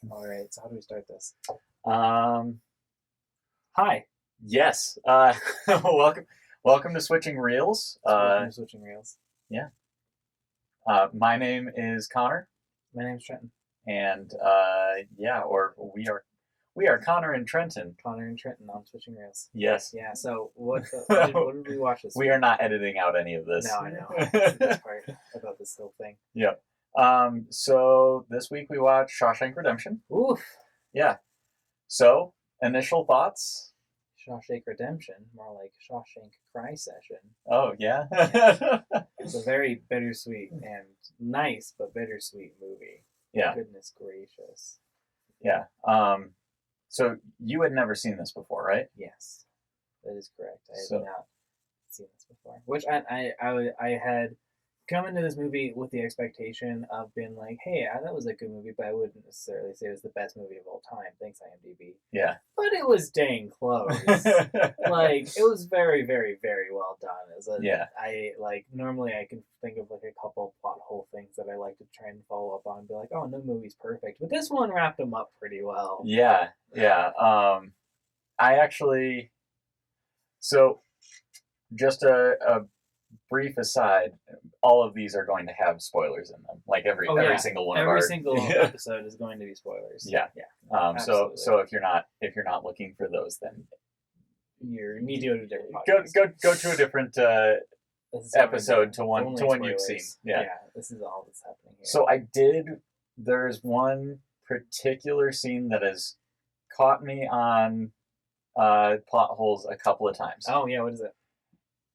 All right, so how do we start this? Um, Hi, yes. Welcome to Switching Reels. welcome to Switching Reels. Yeah. My name is Connor, My name's Trenton. and or we are Connor and Trenton. Connor and Trenton on Switching Reels. Yes. Yeah, so what did we watch this We week? are not editing out any of this. No, I know. That's the best part about this whole thing. Yep. So this week we watched Shawshank Redemption. Oof. Yeah. So initial thoughts. Shawshank Redemption, more like Shawshank Cry Session. Oh yeah. It's a very bittersweet and nice but bittersweet movie. Yeah. Goodness gracious. Yeah. So you had never seen this before, right? Yes, that is correct. I So had not seen this before. Which I had come into this movie with the expectation of being like, hey, that was a good movie, but I wouldn't necessarily say it was the best movie of all time. Thanks, IMDb. yeah. But it was dang close. Like it was very, very, very well done. Yeah. I like normally I can think of like a couple plot hole things that I like to try and follow up on and be like, oh, no movie's perfect, but this one wrapped them up pretty well. Yeah, yeah. I actually, so just a brief aside, all of these are going to have spoilers in them. Like every single one of every our single episode is going to be spoilers. Yeah. Yeah. So if you're not looking for those, then You need to go to a different go to a different episode to one you've seen. Yeah. This is all that's happening here. So there's one particular scene that has caught me on plot holes a couple of times. Oh yeah, what is it?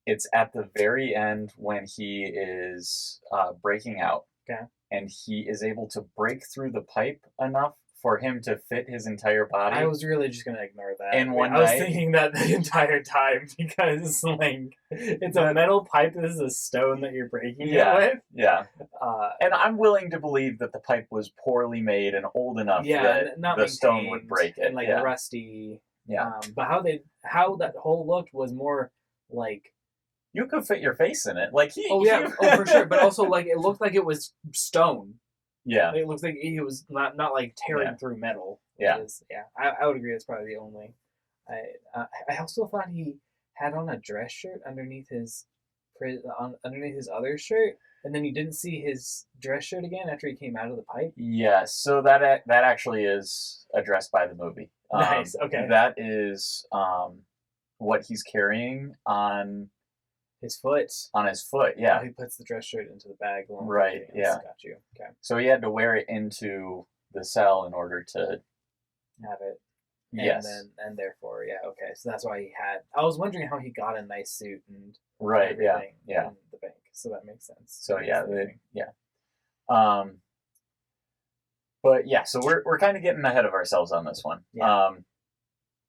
It's at the very end when he is breaking out. Okay. And he is able to break through the pipe enough for him to fit his entire body. I was really just gonna ignore that. In one I was night. thinking that the entire time because like it's a metal pipe. This is a stone that you're breaking it with. Yeah. And I'm willing to believe that the pipe was poorly made and old enough that not the stone would break it. And like rusty. Yeah. But how that hole looked was more like you could fit your face in it. Like for sure. But also like it looked like it was stone. Yeah. It looks like he was not like tearing through metal. Yeah. I would agree. That's probably the only. I also thought he had on a dress shirt underneath his other shirt, and then you didn't see his dress shirt again after he came out of the pipe. Yeah. So that actually is addressed by the movie. Nice. Okay. That is what he's carrying on his foot. On his foot, yeah. He puts the dress shirt into the bag. Right, yeah. Got you. Okay. So he had to wear it into the cell in order to have it. Yes. And therefore, yeah, okay. So that's why he had. I was wondering how he got a nice suit and right, yeah, in the bank. So that makes sense. So but yeah, so we're kind of getting ahead of ourselves on this one. Yeah.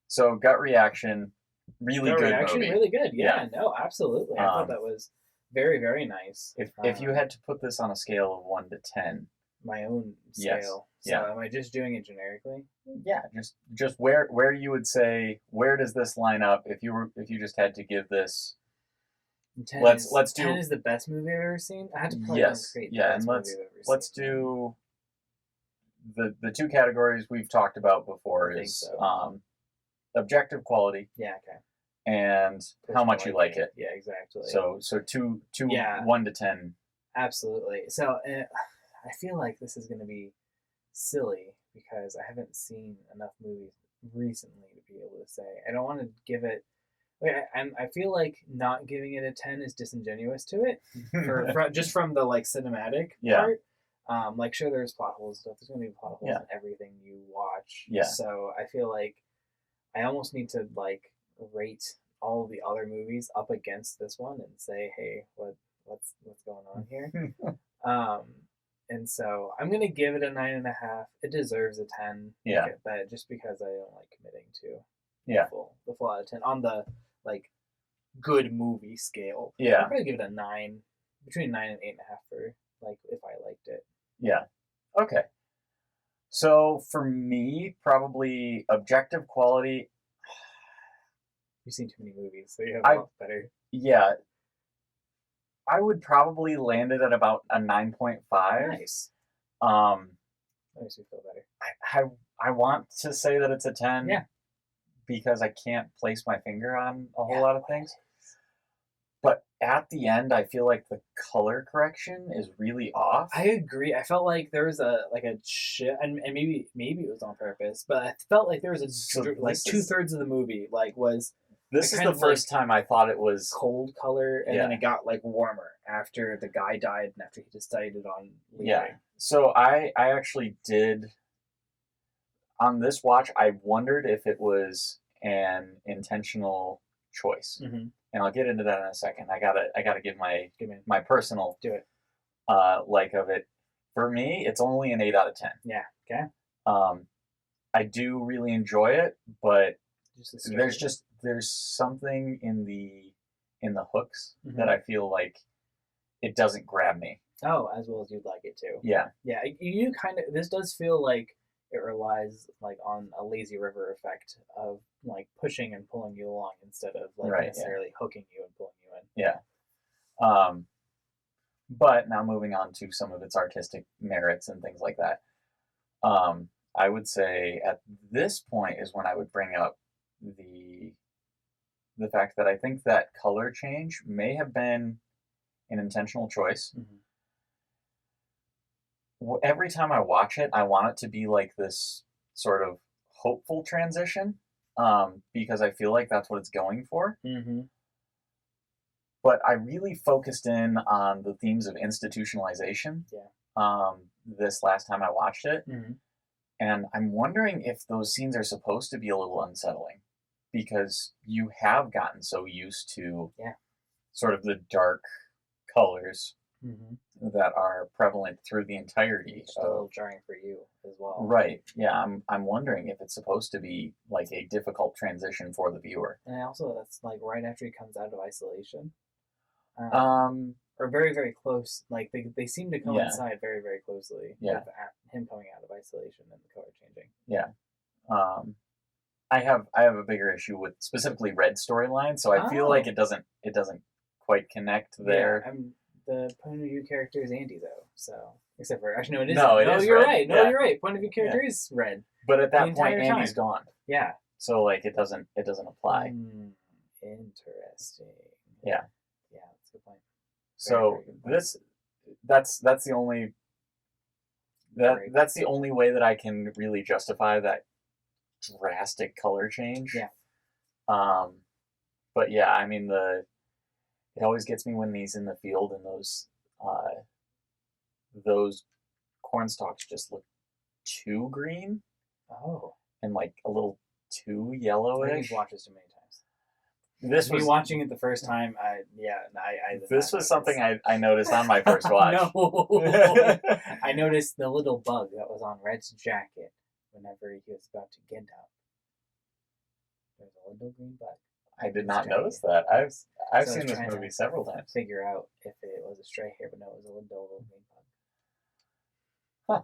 So gut reaction. Really good movie. Really good. Yeah, no, absolutely. I thought that was very, very nice. If you had to put this on a scale of 1 to 10, my own scale. So am I just doing it generically? Yeah, just where you would say where does this line up if you just had to give this. 10 let's do 10 is the best movie I've ever seen. I had to play and let's do the two categories we've talked about before is objective quality. Yeah, okay. And how much you like it. Yeah, exactly. So 1 to 10. Absolutely. So I feel like this is going to be silly because I haven't seen enough movies recently to be able to say. I don't want to give it. I feel like not giving it a 10 is disingenuous to it, just from the like cinematic part. Like sure, there's plot holes and stuff. There's going to be plot holes in everything you watch. Yeah. So I feel like I almost need to like rate all the other movies up against this one and say, hey, what's going on here? And so I'm gonna give it a 9.5. It deserves a 10. Yeah. But just because I don't like committing to the full out of 10 on the like good movie scale. Yeah. I'd probably give it a 9, between 9 and 8.5 for like if I liked it. Yeah. Okay. So for me, probably objective quality. You've seen too many movies, so you have a lot better. Yeah. I would probably land it at about a 9.5. Nice. That makes me feel better. I want to say that it's a 10. Yeah. Because I can't place my finger on a whole Yeah. lot of things. But at the end, I feel like the color correction is really off. I agree. I felt like there was a and maybe it was on purpose, but I felt like there was like 2/3 of the movie was This is the first time I thought it was cold color, and then it got like warmer after the guy died and after he decided on leaving. Yeah. So I actually did on this watch. I wondered if it was an intentional choice. Mm-hmm. And I'll get into that in a second. I gotta give my personal do it like of it. For me, it's only an 8 out of 10. Yeah. Okay. I do really enjoy it, but there's something in the hooks that I feel like it doesn't grab me. Oh, as well as you'd like it to. Yeah. Yeah. You kind of this does feel like it relies on a lazy river effect of pushing and pulling you along instead of necessarily hooking you and pulling you in. Yeah. But now moving on to some of its artistic merits and things like that. I would say at this point is when I would bring up the fact that I think that color change may have been an intentional choice. Mm-hmm. Every time I watch it, I want it to be like this sort of hopeful transition, because I feel like that's what it's going for. Mm-hmm. But I really focused in on the themes of institutionalization. Yeah. This last time I watched it, mm-hmm. and I'm wondering if those scenes are supposed to be a little unsettling, because you have gotten so used to sort of the dark colors. Mm-hmm. That are prevalent through the entirety. It's a little jarring for you as well. Right. Yeah. I'm wondering if it's supposed to be like a difficult transition for the viewer. And also, that's right after he comes out of isolation. Or very, very close. They seem to coincide very, very closely. Yeah. With him coming out of isolation and the color changing. Yeah. I have a bigger issue with specifically Red's storyline, so I feel like it doesn't quite connect there. Yeah, the point of view character is Andy though, so except for actually no, it isn't. No, it is you're Red. right. No, you're right. Point of view character is Red. But at that point, Andy's gone. Yeah. So it doesn't apply. Interesting. Yeah. Yeah, that's a good point. So that's the only that's the only way that I can really justify that drastic color change. Yeah. But yeah, I mean it always gets me when he's in the field and those corn stalks just look too green. Oh. And a little too yellowish. I've watched this too many times. This was watching it the first time. This was something I noticed on my first watch. No. I noticed the little bug that was on Red's jacket whenever he was about to get out. There's a little green bug. I did not notice that. I've seen this movie several times. Figure out if it was a stray hair, but no, it was a little green bug.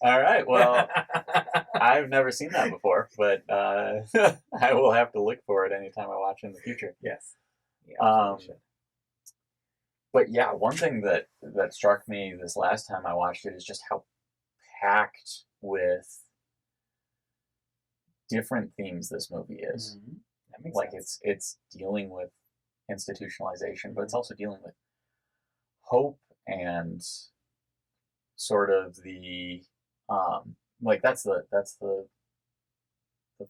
Huh. All right. Well, I've never seen that before, but I will have to look for it anytime I watch in the future. Yes. Yeah. But yeah, one thing that struck me this last time I watched it is just how packed with different themes this movie is. Mm-hmm. That makes sense. It's dealing with institutionalization, but it's also dealing with hope and sort of the that's the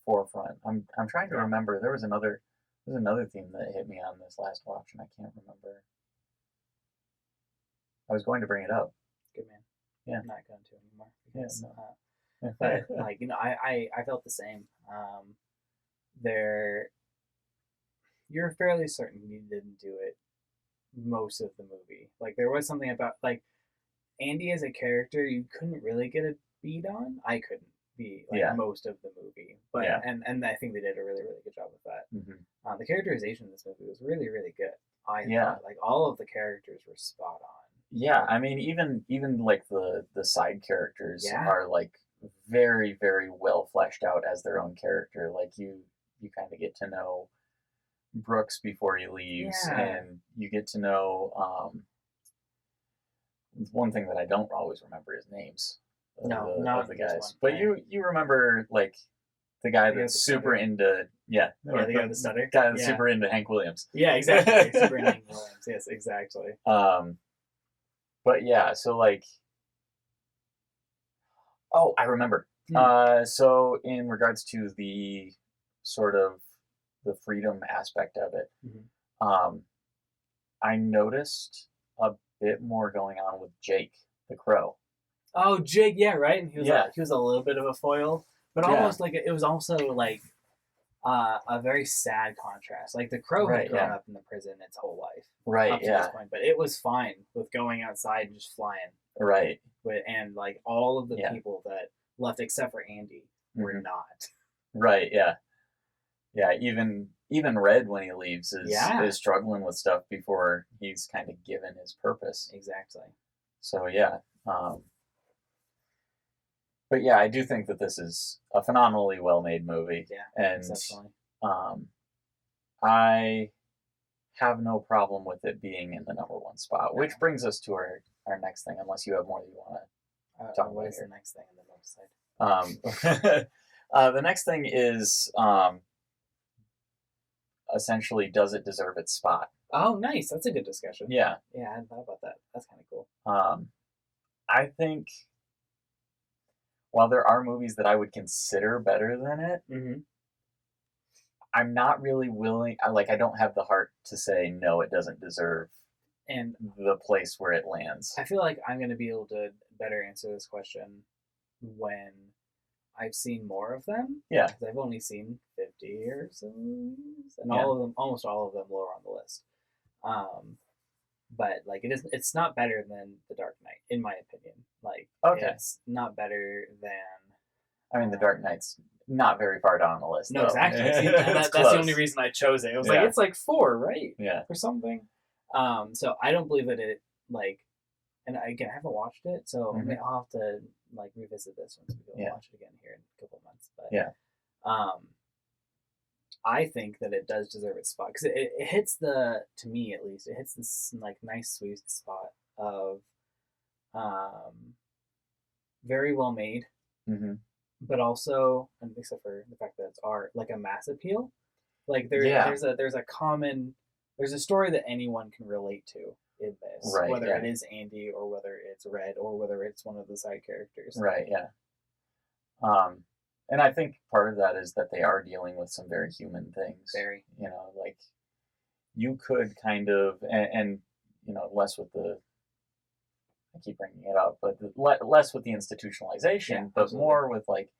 forefront. I'm trying to remember. There was another theme that hit me on this last watch, and I can't remember. I was going to bring it up. Good man. Yeah. I'm not going to anymore. Because, but I felt the same. You're fairly certain you didn't do it most of the movie. There was something about Andy as a character you couldn't really get a beat on. I couldn't be most of the movie, but and I think they did a really, really good job with that. Mm-hmm. The characterization in this movie was really, really good. I thought all of the characters were spot on. Yeah, I mean even the side characters are very, very well fleshed out as their own character. You kind of get to know Brooks before he leaves, and you get to know one thing that I don't always remember is names. No, the, not of the this guys. one. But you remember like the guy The guy with that's the super stutter. into Yeah, the guy with the stutter. guy that's Yeah. super into Hank Williams. Yeah, exactly. Super Hank Williams. Yes, exactly. But yeah, so like, oh, I remember. So in regards to the sort of the freedom aspect of it, I noticed a bit more going on with Jake the Crow. Oh, Jake, yeah, right. And Yeah. he was a little bit of a foil, but Yeah. almost like it was also like a very sad contrast. Like the Crow Right, had grown yeah. up in the prison its whole life Right, up to this point, but it was fine with going outside and just flying. Right. And like all of the Yeah. people that left except for Andy were not. Right, yeah. Yeah, even Red when he leaves is struggling with stuff before he's kind of given his purpose. Exactly. So yeah. But yeah, I do think that this is a phenomenally well-made movie. Yeah, and exceptionally. I have no problem with it being in the #1 spot, which brings us to our next thing, unless you have more that you want to talk about. What is the next thing on the notes side? The next thing is essentially, does it deserve its spot? Oh, nice. That's a good discussion. Yeah. Yeah, I hadn't thought about that. That's kind of cool. I think while there are movies that I would consider better than it, I'm not really willing. I don't have the heart to say no, it doesn't deserve and the place where it lands. I feel like I'm going to be able to better answer this question when I've seen more of them. Yeah. Because I've only seen 50 or so movies, and almost all of them lower on the list. But like it's not better than The Dark Knight, in my opinion. Like, it's not better than. I mean, The Dark Knight's not very far down the list. No, though. exactly. See, that's the only reason I chose it. I was like, it's like 4, right? Yeah. Or something. So I don't believe that it like, and again, I haven't watched it, so I'll have to like revisit this once we go watch it again here in a couple of months. But I think that it does deserve its spot because it hits to me at least, it hits this like nice sweet spot of very well made, but also, and except for the fact that it's art, like a mass appeal. Like there's a story that anyone can relate to in this, whether it is Andy or whether it's Red or whether it's one of the side characters. Right. Yeah. And I think part of that is that they are dealing with some very human things. Very. Like you could kind of, and less with the, I keep bringing it up, but less with the institutionalization, but more with like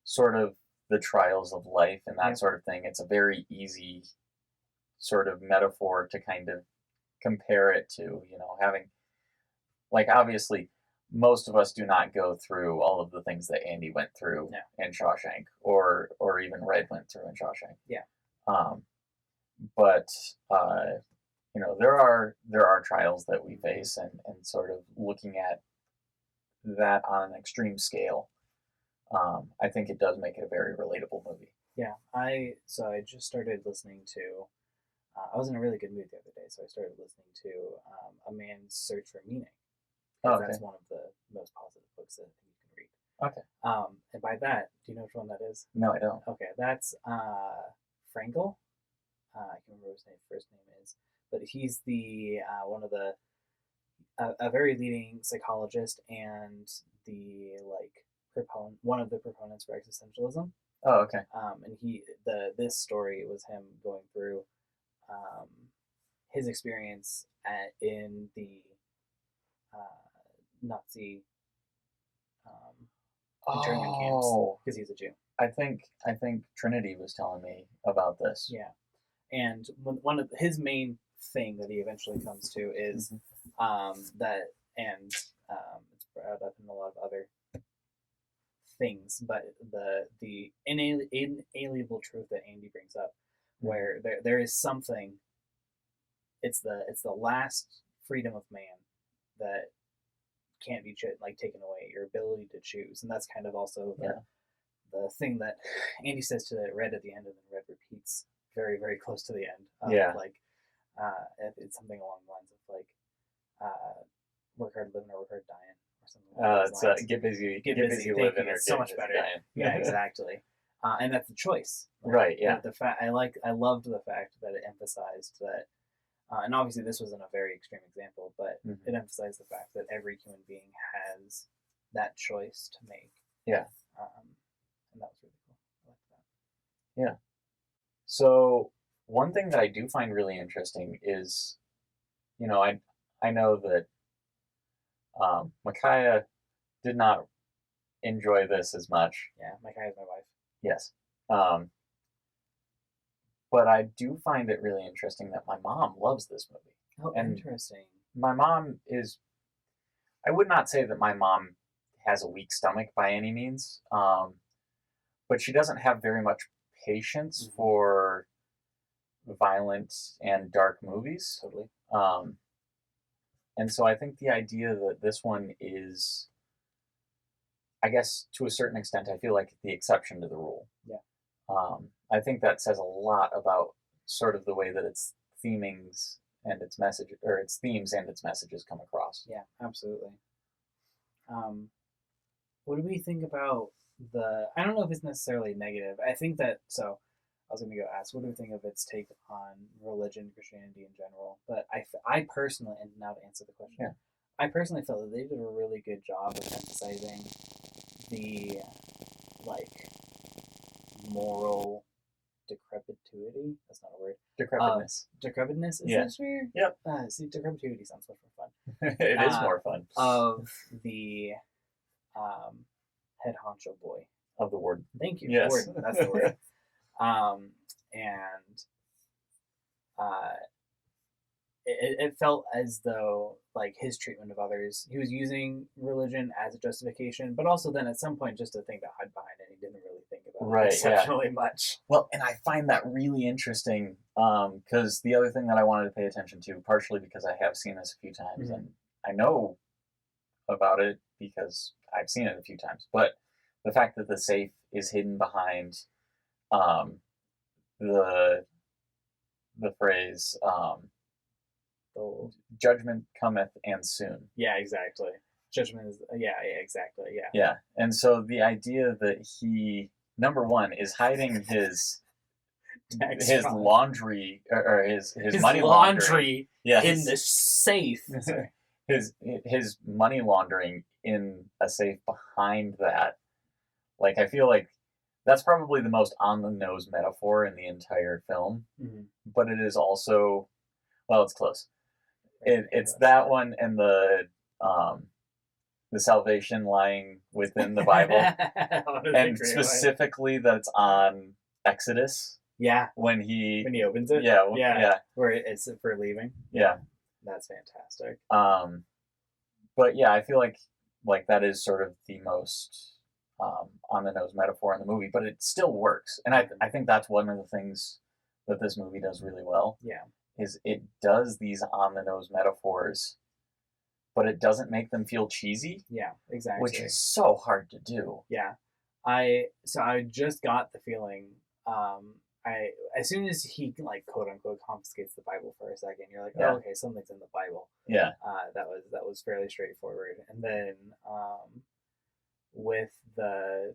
sort of the trials of life and that sort of thing. It's a very easy sort of metaphor to kind of compare it to, having, like, obviously most of us do not go through all of the things that Andy went through in Shawshank, or even Red went through in Shawshank. Yeah. But there are trials that we face, and sort of looking at that on an extreme scale, I think it does make it a very relatable movie. Yeah, I just started listening to. I was in a really good mood the other day, so I started listening to A Man's Search for Meaning. That's one of the most positive books that you can read. Okay. And by that, do you know which one that is? No, I don't. Okay, that's Frankel. I can't remember what his first name is, but he's the one of the a very leading psychologist and the one of the proponents for existentialism. Oh, okay. And this story was him going through his experience in the Nazi internment camps because he's a Jew. I think Trinity was telling me about this. Yeah, and one of his main thing that he eventually comes to is that, and it's brought up in a lot of other things, but the inalienable truth that Andy brings up, where there is something. It's the last freedom of man that can't be taken away, your ability to choose, and that's kind of also the thing that Andy says to Red at the end, and then Red repeats very, very close to the end. It's something along the lines of like, work hard living or work hard dying, or something along those It's lines. get busy, Thank living, you. or It's so get much busy better. dying. Yeah, exactly. And that's the choice. Right. Yeah. The fact I loved the fact that it emphasized that, and obviously this wasn't a very extreme example, but Mhm. it emphasized the fact that every human being has that choice to make. Yeah. And that was really cool. I like that. Yeah. So one thing that I do find really interesting is, I know that Micaiah did not enjoy this as much. Yeah, Micaiah is my wife. Yes. Um, but I do find it really interesting that my mom loves this movie. Oh, And interesting. my mom is, I would not say that my mom has a weak stomach by any means, but she doesn't have very much patience for violent and dark movies. Totally. And so I think the idea that this one is, I guess to a certain extent, I feel like the exception to the rule. Yeah. I think that says a lot about sort of the way that its themings and its message, or its themes and its messages come across. Yeah, absolutely. What do we think about I don't know if it's necessarily negative. I think that, so I was going to go ask, what do we think of its take on religion, Christianity in general? But I personally, and now to answer the question, Yeah. I personally felt that they did a really good job of emphasizing the, like, moral decrepitude. That's not a word. Decrepitness. Decrepitness? Is Yeah. that weird? Yep. See, decrepitude sounds much more fun. It is more fun. Of the head honcho boy. Of the word. Thank you. Yes. Warden, that's the word. And it felt as though, like, his treatment of others, he was using religion as a justification, but also then at some point just a thing to hide behind it. He didn't really think about it exceptionally much. Well, and I find that really interesting because the other thing that I wanted to pay attention to, partially because I have seen this a few times and I know about it because I've seen it a few times, but the fact that the safe is hidden behind the phrase judgment cometh and soon. Yeah, exactly. Judgment is, yeah, exactly, yeah. Yeah, and so the idea that he, number one, is hiding his laundry or his money laundering. Yeah, in the safe. his money laundering in a safe behind that. Like, I feel like that's probably the most on the nose metaphor in the entire film, but it is also, well, it's close. It's that one and the salvation lying within the Bible, and specifically that it's on Exodus. Yeah, when he opens it. Yeah, where it's for leaving. Yeah, that's fantastic. But yeah, I feel like that is sort of the most on the nose metaphor in the movie, but it still works, and I think that's one of the things that this movie does really well. Yeah. Is it does these on the nose metaphors, but it doesn't make them feel cheesy. Yeah, exactly. Which is so hard to do. Yeah. I just got the feeling, as soon as he, like, quote unquote confiscates the Bible for a second, you're like, oh, okay, something's in the Bible. Yeah. That was fairly straightforward. And then with the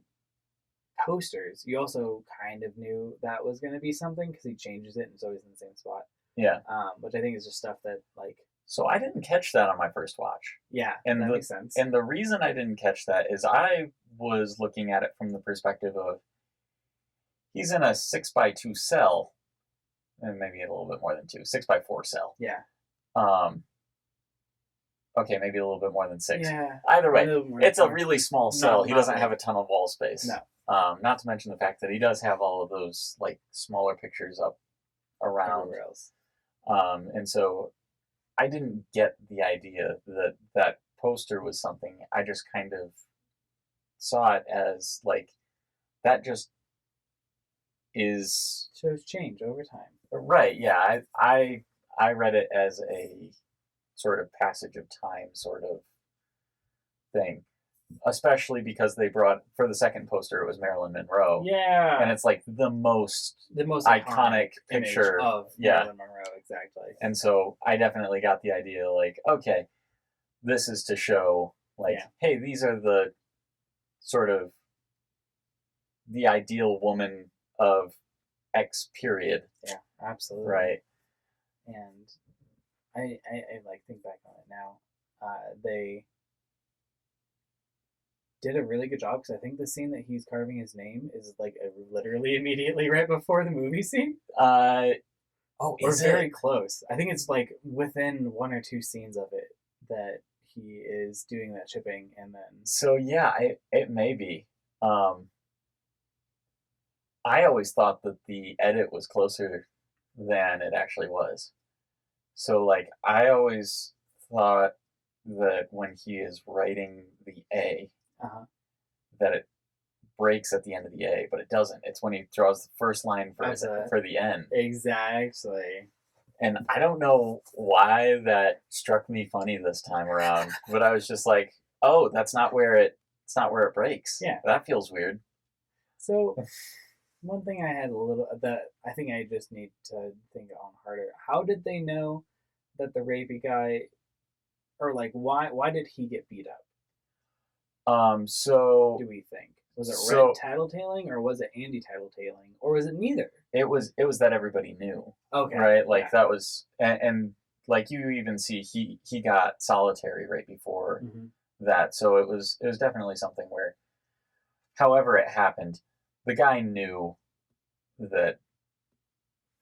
posters, you also kind of knew that was going to be something because he changes it and it's always in the same spot. Yeah. Which I think is just stuff that, like... So I didn't catch that on my first watch. Yeah, and that makes sense. And the reason I didn't catch that is I was looking at it from the perspective of he's in a 6x2 cell, and maybe a little bit more than 2, 6x4 cell. Yeah. Okay, maybe a little bit more than 6. Yeah. Either way, it's a really small cell. He doesn't have a ton of wall space. No. Not to mention the fact that he does have all of those, like, smaller pictures up around. Everywhere else. And so I didn't get the idea that that poster was something. I just kind of saw it as, like, that just is... shows change over time. Right, yeah. I read it as a sort of passage of time sort of thing. Especially because they brought, for the second poster, it was Marilyn Monroe. Yeah. And it's like the most iconic picture of Marilyn Monroe, exactly. And so I definitely got the idea, like, okay, this is to show Like, Yeah. hey, these are the sort of the ideal woman of X period, Yeah, absolutely. right? And I like think back on it now. They did a really good job because I think the scene that he's carving his name is like literally immediately right before the movie scene, Uh, oh, or is very it? close. I think it's like within one or two scenes of it that he is doing that chipping, and then So yeah, it may be. Um, I always thought that the edit was closer than it actually was. So like, I always thought that when he is writing the A, uh that it breaks at the end of the A, but it doesn't. It's when he draws the first line for as a for the N. exactly. And I don't know why that struck me funny this time around, but I was just like, "Oh, that's not where it's not where it breaks. Yeah. That feels weird." So one thing I had a little that I think I just need to think on harder. How did they know that the rapey guy, or like why did he get beat up? So Do we think was it Red so tattletaling, or was it Andy tattletaling, or was it neither? it was that everybody knew, Okay, right? Like yeah. that was, and like you even see he got solitary right before Mm-hmm. that, so it was definitely something where, however it happened, the guy knew that.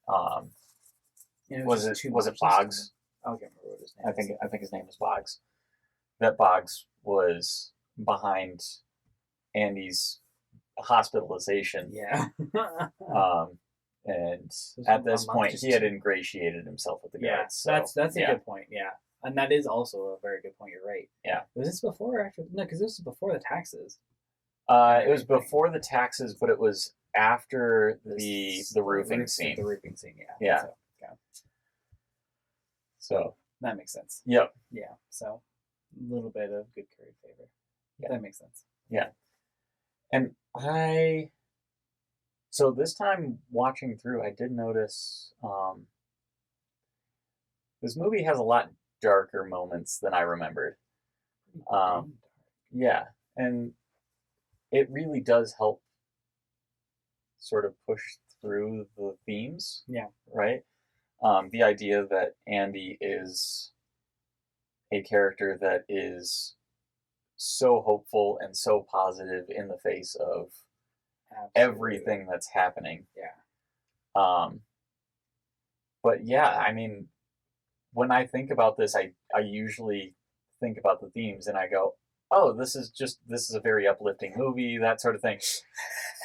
Um, And it was was just it too was much it this time. Boggs? I can't remember what his name I is. think his name was Boggs. That Boggs was behind Andy's hospitalization. Yeah. Um, and at this point, he had too. ingratiated himself with the Yeah, guards. So that's a yeah, good point. Yeah, and that is also a very good point. You're right. yeah. Was this before or after? No, because this was before the taxes. It was before the taxes, but it was after the roofing scene. The roofing scene, yeah. Yeah. So, yeah. So That makes sense. yep. Yeah. So a little bit of good curry favor. Yeah. That makes sense. Yeah. And so this time watching through, I did notice this movie has a lot darker moments than I remembered. Um, yeah, and it really does help sort of push through the themes, Yeah. right? The idea that Andy is a character that is so hopeful and so positive in the face of Absolutely. everything that's happening. Yeah. But yeah, I mean, when I think about this, I usually think about the themes and I go, oh, this is a very uplifting movie, that sort of thing.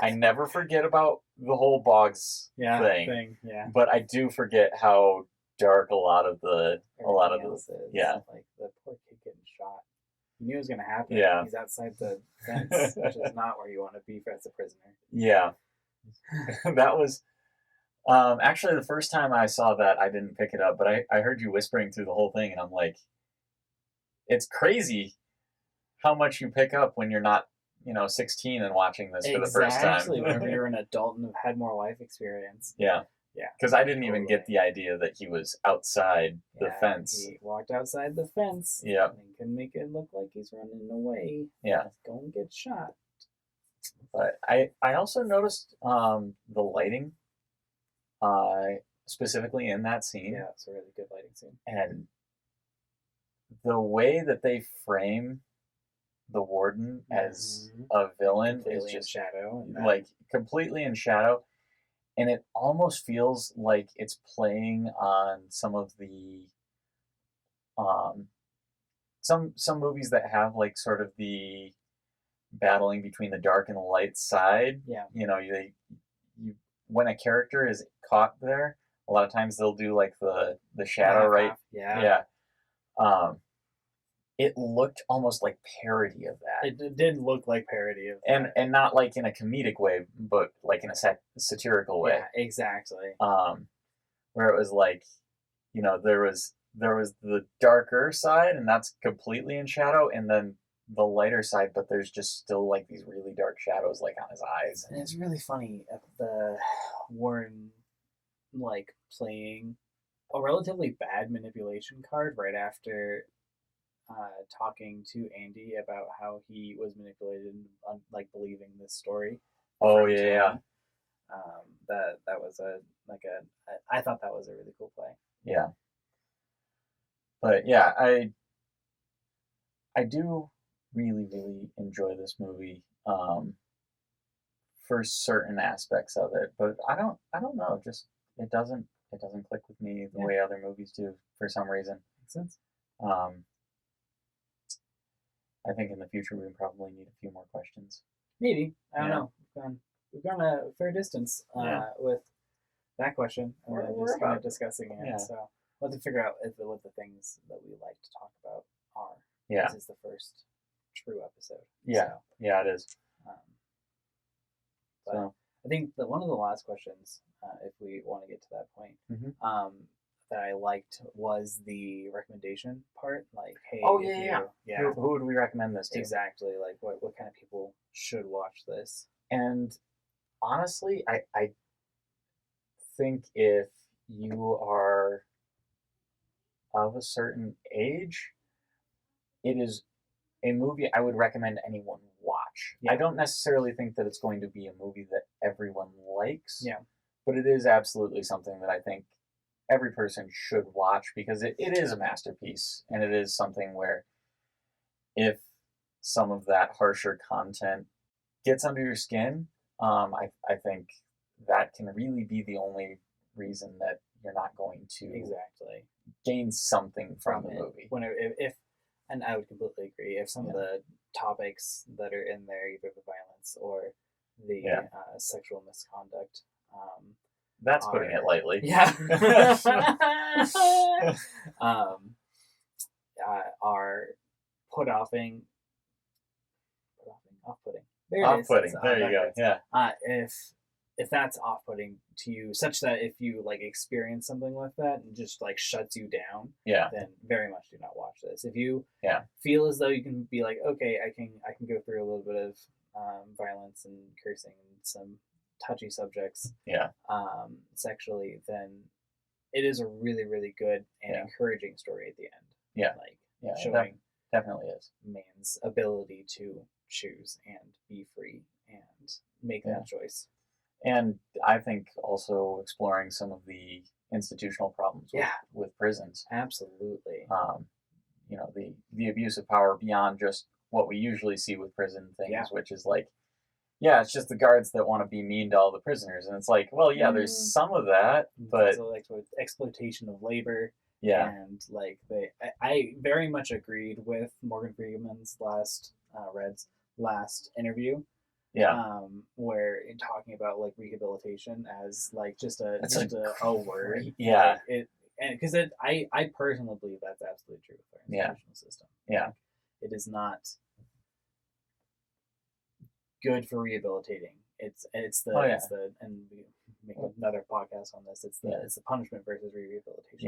I never forget about the whole Boggs thing. Yeah. But I do forget how dark a lot of the Else is. yeah. Like the poor kid getting shot. You knew it was gonna happen. Yeah. He's outside the fence, which is not where you want to be as a prisoner. Yeah. That was actually the first time I saw that I didn't pick it up, but I heard you whispering through the whole thing and I'm like, it's crazy how much you pick up when you're not, 16 and watching this for the first time. Exactly. Whenever you're an adult and have had more life experience. Yeah. Yeah. Because I didn't even get the idea that he was outside the fence. He walked outside the fence. Yeah. And can make it look like he's running away. Yeah. He's going to get shot. But I also noticed the lighting, specifically in that scene. Yeah, it's a really good lighting scene. And the way that they frame the warden as a villain is just in shadow, like completely in shadow, and it almost feels like it's playing on some of the some movies that have like sort of the battling between the dark and the light side. Yeah. You when a character is caught there, a lot of times they'll do like the shadow, right? Yeah. It looked almost like parody of that. It did look like parody of that. And not like in a comedic way, but like in a satirical way. Yeah, exactly. Where it was like, there was the darker side, and that's completely in shadow, and then the lighter side, but there's just still like these really dark shadows like on his eyes. And it's really funny the Warren like playing a relatively bad manipulation card right after talking to Andy about how he was manipulated into like believing this story. Oh from yeah, Tony. That was I thought that was a really cool play. yeah. But yeah, I do really enjoy this movie for certain aspects of it, but I don't know, just it doesn't click with me the Yeah. way other movies do for some reason. Makes sense. Um, I think in the future we probably need a few more questions. Maybe, I don't Yeah. know. We've gone a fair distance Yeah. with that question, and We're- then we're just kind about- of discussing it. yeah. So we'll have to figure out what the things that we like to talk about are. Yeah, This is the first true episode. Yeah. So, yeah, it is. but So I think that one of the last questions, if we want to get to that point, that I liked was the recommendation part. Like, hey, Oh, if yeah. yeah, who would we recommend this to? exactly. Like, what kind of people should watch this? And honestly, I think if you are of a certain age, it is a movie I would recommend anyone watch. Yeah. I don't necessarily think that it's going to be a movie that everyone likes. Yeah. But it is absolutely something that I think every person should watch because it is a masterpiece. And it is something where if some of that harsher content gets under your skin, I think that can really be the only reason that you're not going to Exactly. gain something from the it. movie. When if and I would completely agree. If some of the topics that are in there, either the violence or the sexual misconduct, that's putting it lightly. Yeah. Are off-putting. There it is. Off-putting. There you go. Yeah. If that's off-putting to you, such that if you like experience something like that and just like shuts you down, Yeah. then very much do not watch this. If you Yeah. feel as though you can be like, okay, I can go through a little bit of violence and cursing and some touchy subjects, Yeah. Sexually, then it is a really good and encouraging story at the end. Yeah. Like Yeah. showing definitely is man's ability to choose and be free and make that choice. And I think also exploring some of the institutional problems with prisons. Absolutely. You know, the abuse of power beyond just what we usually see with prison things, which is like, it's just the guards that want to be mean to all the prisoners. And it's like, well, there's some of that, but so like with exploitation of labor. Yeah. And like I very much agreed with Morgan Freeman's last interview. Yeah. Where in talking about like rehabilitation as like just a word. Yeah. Like it, and because I personally believe that's absolutely true with our institutional system. Yeah. Like, it is not good for rehabilitating. It's the and we make another podcast on this. It's the punishment versus rehabilitation.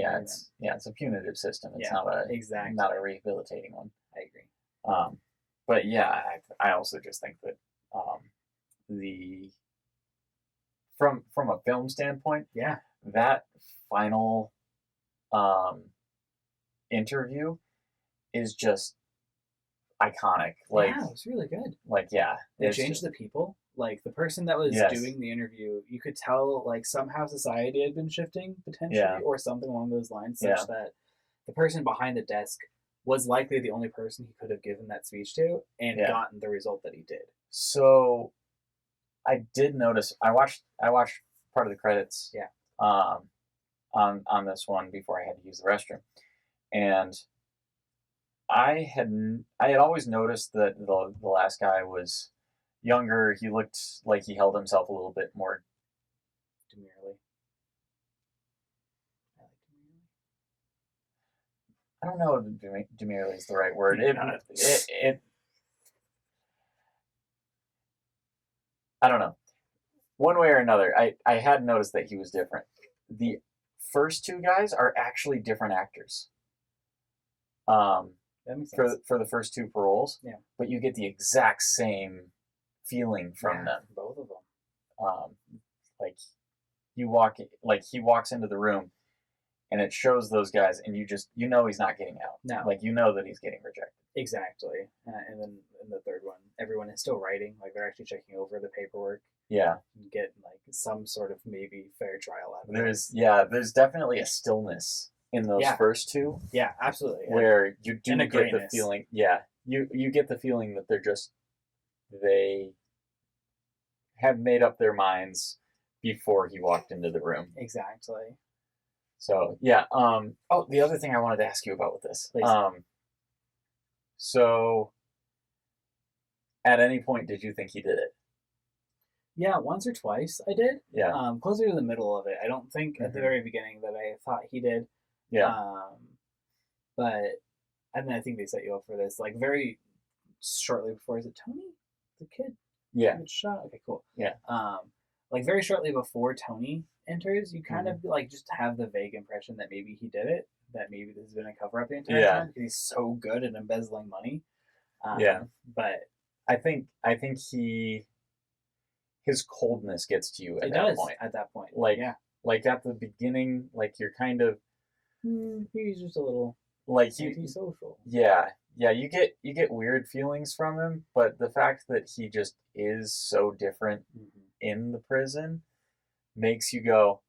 Yeah, it's a punitive system. It's not a rehabilitating one. I agree. But yeah, I also just think that from a film standpoint, that final interview is just iconic. Like, it was really good. Like, they changed the people. Like the person that was doing the interview, you could tell like somehow society had been shifting potentially, or something along those lines, such that the person behind the desk was likely the only person he could have given that speech to and gotten the result that he did. So I did notice. I watched part of the credits. On this one before I had to use the restroom, and I had always noticed that the last guy was younger. He looked like he held himself a little bit more demurely. I don't know if demurely is the right word. I don't know. One way or another, I had noticed that he was different. The first two guys are actually different actors. That makes sense. For the first two paroles. Yeah. But you get the exact same feeling from them. Both of them. Like he walks into the room and it shows those guys, and you know he's not getting out. No. Like, you know that he's getting rejected. Exactly. And then in the third one, everyone is still writing. Like, they're actually checking over the paperwork Yeah. and get like some sort of maybe fair trial out of There's definitely a stillness in those first two. Yeah, absolutely. Where you do and a get the grayness. feeling, you get the feeling that they had made up their minds before he walked into the room. Exactly. So yeah. Oh, the other thing I wanted to ask you about with this. Please. So at any point did you think he did it? Yeah, once or twice I did. Yeah. Closer to the middle of it. I don't think at the very beginning that I thought he did. Yeah. But and then I think they set you up for this. Like very shortly before, is it Tony? The kid? Yeah. Who gets shot? Okay, cool. Yeah. Like very shortly before Tony enters, you kind of like just have the vague impression that maybe he did it, that maybe this has been a cover up the entire time because he's so good at embezzling money. But I think his coldness gets to you at that point. At that point. Like at the beginning, like you're kind of he's just a little like antisocial. Yeah. You get weird feelings from him, but the fact that he just is so different in the prison makes you go,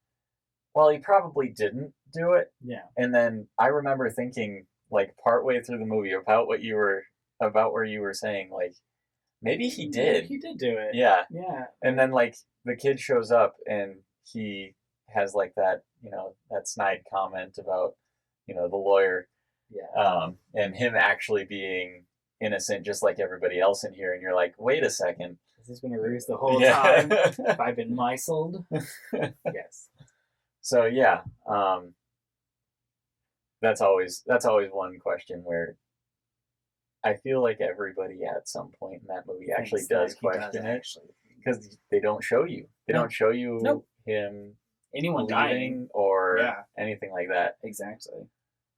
well, he probably didn't do it. Yeah. And then I remember thinking, like, partway through the movie about where you were saying, like, maybe he did. He did do it. Yeah. Yeah. And then, like, the kid shows up and he has, like, that, that snide comment about, the lawyer. Yeah. And him actually being innocent just like everybody else in here. And you're like, wait a second. Has this been a ruse the whole time? Have I been misled? Yes. So, yeah. That's always one question where I feel like everybody at some point in that movie actually does question it, because they don't show you. They don't show you him anyone dying or anything like that. Exactly.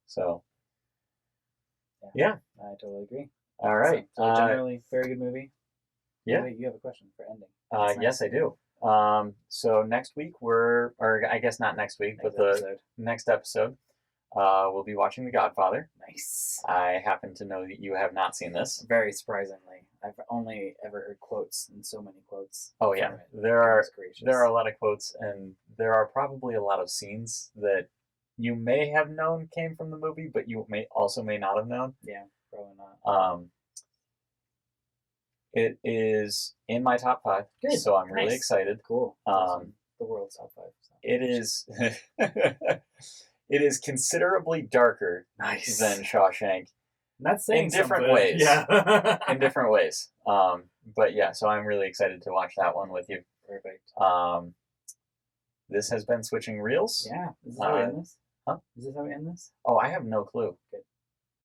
So, yeah. I totally agree. All right. So generally, very good movie. Yeah. Wait, you have a question for ending. Yes, I do. So next week or I guess not next week, but the next episode, we'll be watching The Godfather. Nice. I happen to know that you have not seen this. Very surprisingly. I've only ever heard quotes, and so many quotes. Oh yeah. There are a lot of quotes, and there are probably a lot of scenes that you may have known came from the movie, but you may not have known. Yeah, probably not. It is in my top 5, Good. So I'm really excited. Cool. The world's top 5. So. It is. It is considerably darker than Shawshank. That's saying in different something. ways. Yeah. In different ways. But yeah, so I'm really excited to watch that one with you. Perfect. This has been Switching Reels. Yeah. Is this how we end this? Huh? Is this how we end this? Oh, I have no clue. Good.